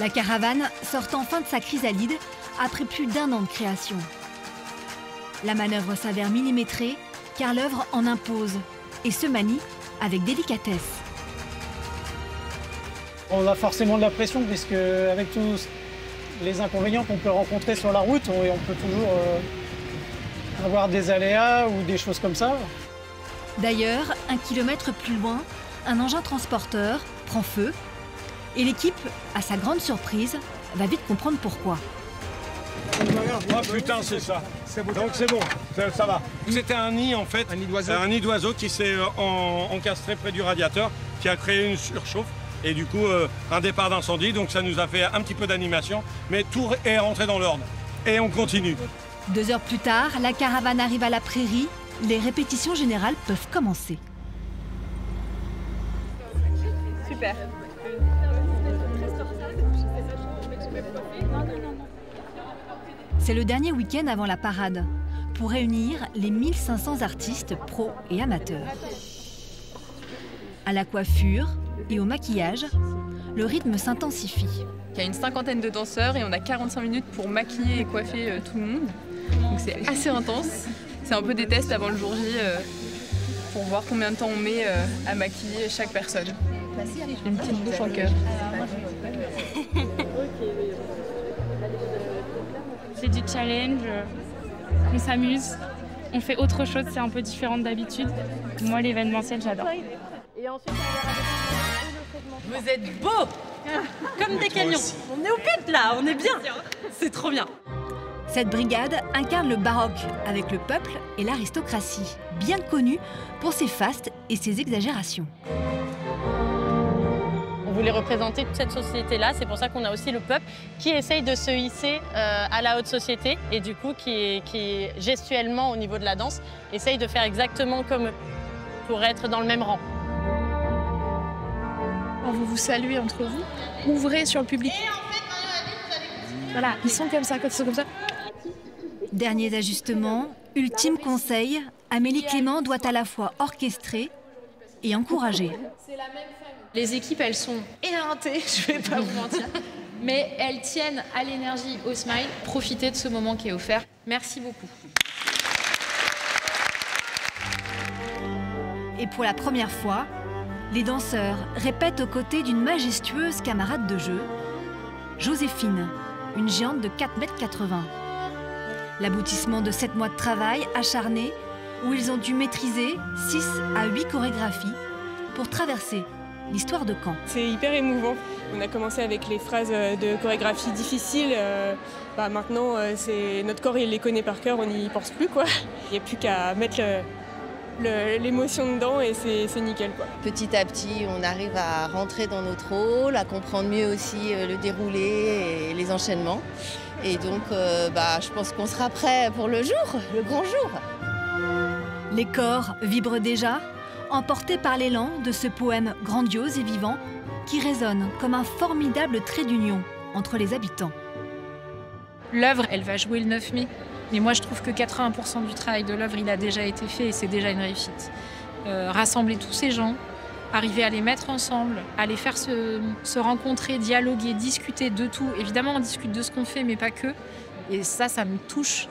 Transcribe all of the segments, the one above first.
La caravane sort enfin de sa chrysalide après plus d'1 an de création. La manœuvre s'avère millimétrée car l'œuvre en impose et se manie avec délicatesse. On a forcément de la pression puisque avec tous les inconvénients qu'on peut rencontrer sur la route, on peut toujours avoir des aléas ou des choses comme ça. D'ailleurs, 1 kilomètre plus loin, un engin transporteur prend feu et l'équipe, à sa grande surprise, va vite comprendre pourquoi. Ah putain, c'est ça. Donc c'est bon, ça va. C'était un nid en fait, un nid d'oiseau qui s'est encastré près du radiateur, qui a créé une surchauffe et du coup un départ d'incendie. Donc ça nous a fait un petit peu d'animation, mais tout est rentré dans l'ordre. Et on continue. 2 heures plus tard, la caravane arrive à la prairie. Les répétitions générales peuvent commencer. Super. C'est le dernier week-end avant la parade, pour réunir les 1500 artistes pros et amateurs. À la coiffure et au maquillage, le rythme s'intensifie. Il y a une 50aine de danseurs et on a 45 minutes pour maquiller et coiffer tout le monde. Donc c'est assez intense. C'est un peu des tests avant le jour J pour voir combien de temps on met à maquiller chaque personne. J'ai une petite bouche en cœur. C'est du challenge, on s'amuse, on fait autre chose, c'est un peu différent d'habitude. Moi, l'événementiel, j'adore. Vous êtes beaux comme des camions. On est au but là, on est bien. C'est trop bien. Cette brigade incarne le baroque avec le peuple et l'aristocratie, bien connue pour ses fastes et ses exagérations. On voulait représenter toute cette société-là, c'est pour ça qu'on a aussi le peuple qui essaye de se hisser à la haute société et du coup qui gestuellement au niveau de la danse essaye de faire exactement comme eux pour être dans le même rang. Quand vous vous saluez entre vous, ouvrez sur le public. Voilà, ils sont comme ça, quand ils sont comme ça. Derniers ajustements, ultime conseil, Amélie Clément doit à la fois orchestrer et encourager. Les équipes, elles sont éreintées, je vais pas vous mentir, mais elles tiennent à l'énergie, au smile. Profitez de ce moment qui est offert. Merci beaucoup. Et pour la première fois, les danseurs répètent aux côtés d'une majestueuse camarade de jeu, Joséphine, une géante de 4,80 m. L'aboutissement de 7 mois de travail acharné où ils ont dû maîtriser 6 à 8 chorégraphies pour traverser l'histoire de Caen. C'est hyper émouvant. On a commencé avec les phrases de chorégraphie difficiles. Maintenant, notre corps il les connaît par cœur, on n'y pense plus, quoi. Il n'y a plus qu'à mettre l'émotion dedans et c'est nickel, quoi. Petit à petit, on arrive à rentrer dans notre rôle, à comprendre mieux aussi le déroulé et les enchaînements. Et donc, je pense qu'on sera prêt pour le jour, le grand jour. Les corps vibrent déjà, emportés par l'élan de ce poème grandiose et vivant qui résonne comme un formidable trait d'union entre les habitants. L'œuvre, elle va jouer le 9 mai. Mais moi, je trouve que 80% du travail de l'œuvre, il a déjà été fait et c'est déjà une réussite. Rassembler tous ces gens, arriver à les mettre ensemble, à les faire se rencontrer, dialoguer, discuter de tout. Évidemment, on discute de ce qu'on fait, mais pas que. Et ça me touche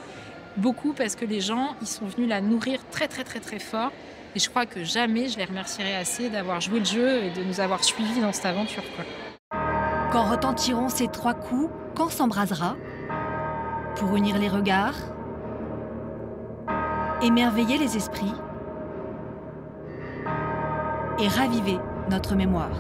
beaucoup parce que les gens, ils sont venus la nourrir très, très, très, très fort. Et je crois que jamais je les remercierai assez d'avoir joué le jeu et de nous avoir suivis dans cette aventure, quoi. Quand retentiront ces 3 coups, quand s'embrasera pour unir les regards, émerveiller les esprits et raviver notre mémoire.